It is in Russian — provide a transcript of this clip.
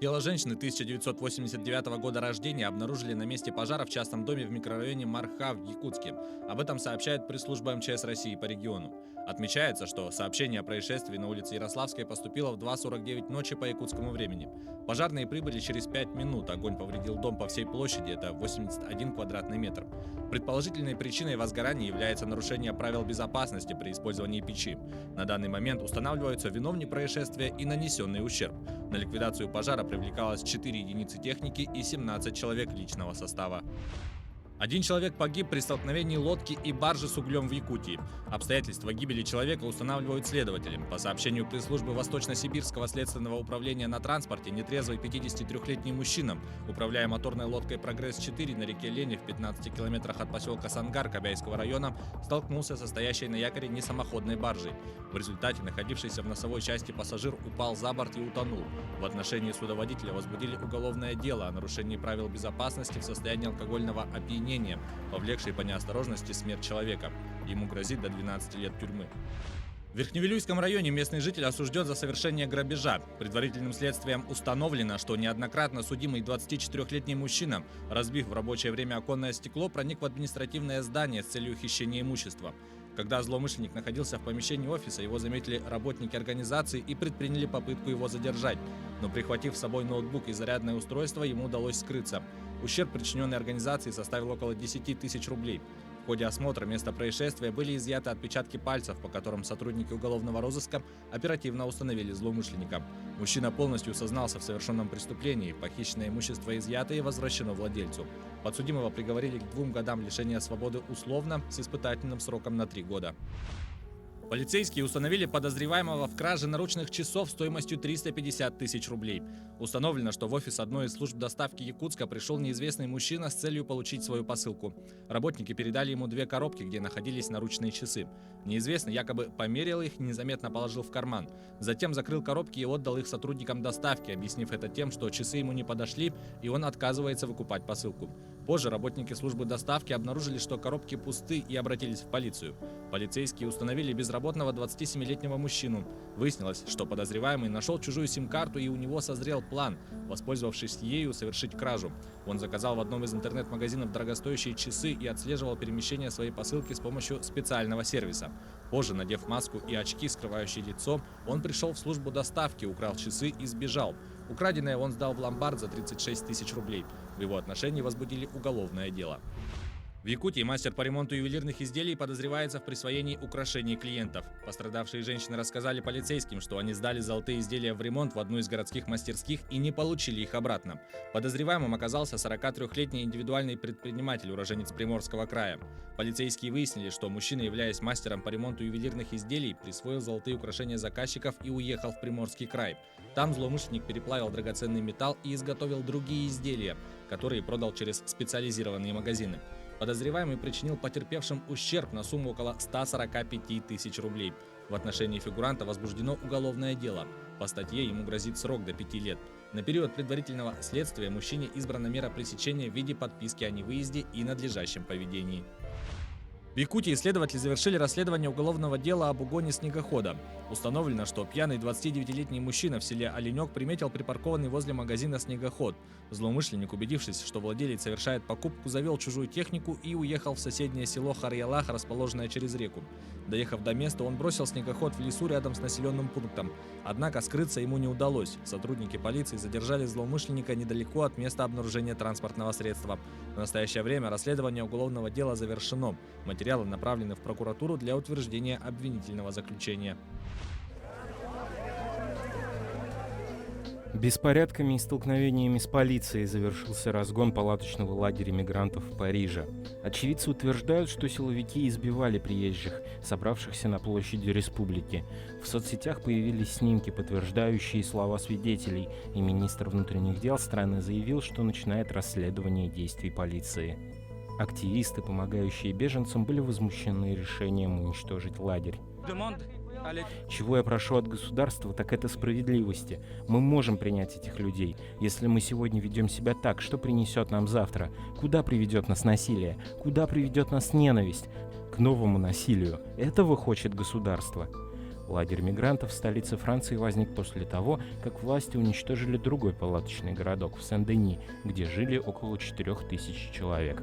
Тело женщины 1989 года рождения обнаружили на месте пожара в частном доме в микрорайоне Марха в Якутске. Об этом сообщает пресс-служба МЧС России по региону. Отмечается, что сообщение о происшествии на улице Ярославской поступило в 2:49 ночи по якутскому времени. Пожарные прибыли через 5 минут. Огонь повредил дом по всей площади, это 81 квадратный метр. Предположительной причиной возгорания является нарушение правил безопасности при использовании печи. На данный момент устанавливаются виновник происшествия и нанесенный ущерб. На ликвидацию пожара привлекалось 4 единицы техники и 17 человек личного состава. Один человек погиб при столкновении лодки и баржи с углем в Якутии. Обстоятельства гибели человека устанавливают следователи. По сообщению пресс-службы Восточно-Сибирского следственного управления на транспорте, нетрезвый 53-летний мужчина, управляя моторной лодкой «Прогресс-4» на реке Лени в 15 километрах от поселка Сангар Кобяйского района, столкнулся со стоящей на якоре несамоходной баржей. В результате находившийся в носовой части пассажир упал за борт и утонул. В отношении судоводителя возбудили уголовное дело о нарушении правил безопасности в состоянии алкогольного опьянения, повлекшей по неосторожности смерть человека. Ему грозит до 12 лет тюрьмы. В Верхневилюйском районе местный житель осужден за совершение грабежа. Предварительным следствием установлено, что неоднократно судимый 24-летний мужчина, разбив в рабочее время оконное стекло, проник в административное здание с целью хищения имущества. Когда злоумышленник находился в помещении офиса, его заметили работники организации и предприняли попытку его задержать. Но прихватив с собой ноутбук и зарядное устройство, ему удалось скрыться. Ущерб, причиненный организации, составил около 10 тысяч рублей. В ходе осмотра места происшествия были изъяты отпечатки пальцев, по которым сотрудники уголовного розыска оперативно установили злоумышленника. Мужчина полностью сознался в совершенном преступлении, похищенное имущество изъято и возвращено владельцу. Подсудимого приговорили к 2 годам лишения свободы условно с испытательным сроком на 3 года. Полицейские установили подозреваемого в краже наручных часов стоимостью 350 тысяч рублей. Установлено, что в офис одной из служб доставки Якутска пришел неизвестный мужчина с целью получить свою посылку. Работники передали ему 2 коробки, где находились наручные часы. Неизвестный якобы померил их и незаметно положил в карман. Затем закрыл коробки и отдал их сотрудникам доставки, объяснив это тем, что часы ему не подошли и он отказывается выкупать посылку. Позже работники службы доставки обнаружили, что коробки пусты, и обратились в полицию. Полицейские установили безработного 27-летнего мужчину. Выяснилось, что подозреваемый нашел чужую сим-карту, и у него созрел план, воспользовавшись ею, совершить кражу. Он заказал в одном из интернет-магазинов дорогостоящие часы и отслеживал перемещение своей посылки с помощью специального сервиса. Позже, надев маску и очки, скрывающие лицо, он пришел в службу доставки, украл часы и сбежал. Украденное он сдал в ломбард за 36 тысяч рублей. В его отношении возбудили уголовное дело. В Якутии мастер по ремонту ювелирных изделий подозревается в присвоении украшений клиентов. Пострадавшие женщины рассказали полицейским, что они сдали золотые изделия в ремонт в одну из городских мастерских и не получили их обратно. Подозреваемым оказался 43-летний индивидуальный предприниматель, уроженец Приморского края. Полицейские выяснили, что мужчина, являясь мастером по ремонту ювелирных изделий, присвоил золотые украшения заказчиков и уехал в Приморский край. Там злоумышленник переплавил драгоценный металл и изготовил другие изделия, которые продал через специализированные магазины. Подозреваемый причинил потерпевшим ущерб на сумму около 145 тысяч рублей. В отношении фигуранта возбуждено уголовное дело. По статье ему грозит срок до 5 лет. На период предварительного следствия мужчине избрана мера пресечения в виде подписки о невыезде и надлежащем поведении. В Якутии следователи завершили расследование уголовного дела об угоне снегохода. Установлено, что пьяный 29-летний мужчина в селе Оленек приметил припаркованный возле магазина снегоход. Злоумышленник, убедившись, что владелец совершает покупку, завел чужую технику и уехал в соседнее село Харьялах, расположенное через реку. Доехав до места, он бросил снегоход в лесу рядом с населенным пунктом. Однако скрыться ему не удалось. Сотрудники полиции задержали злоумышленника недалеко от места обнаружения транспортного средства. В настоящее время расследование уголовного дела завершено. Материалы направлены в прокуратуру для утверждения обвинительного заключения. Беспорядками и столкновениями с полицией завершился разгон палаточного лагеря мигрантов в Париже. Очевидцы утверждают, что силовики избивали приезжих, собравшихся на площади Республики. В соцсетях появились снимки, подтверждающие слова свидетелей, и министр внутренних дел страны заявил, что начинает расследование действий полиции. Активисты, помогающие беженцам, были возмущены решением уничтожить лагерь. Чего я прошу от государства, так это справедливости. Мы можем принять этих людей. Если мы сегодня ведем себя так, что принесет нам завтра? Куда приведет нас насилие? Куда приведет нас ненависть? К новому насилию. Этого хочет государство. Лагерь мигрантов в столице Франции возник после того, как власти уничтожили другой палаточный городок в Сен-Дени, где жили около 4000 человек.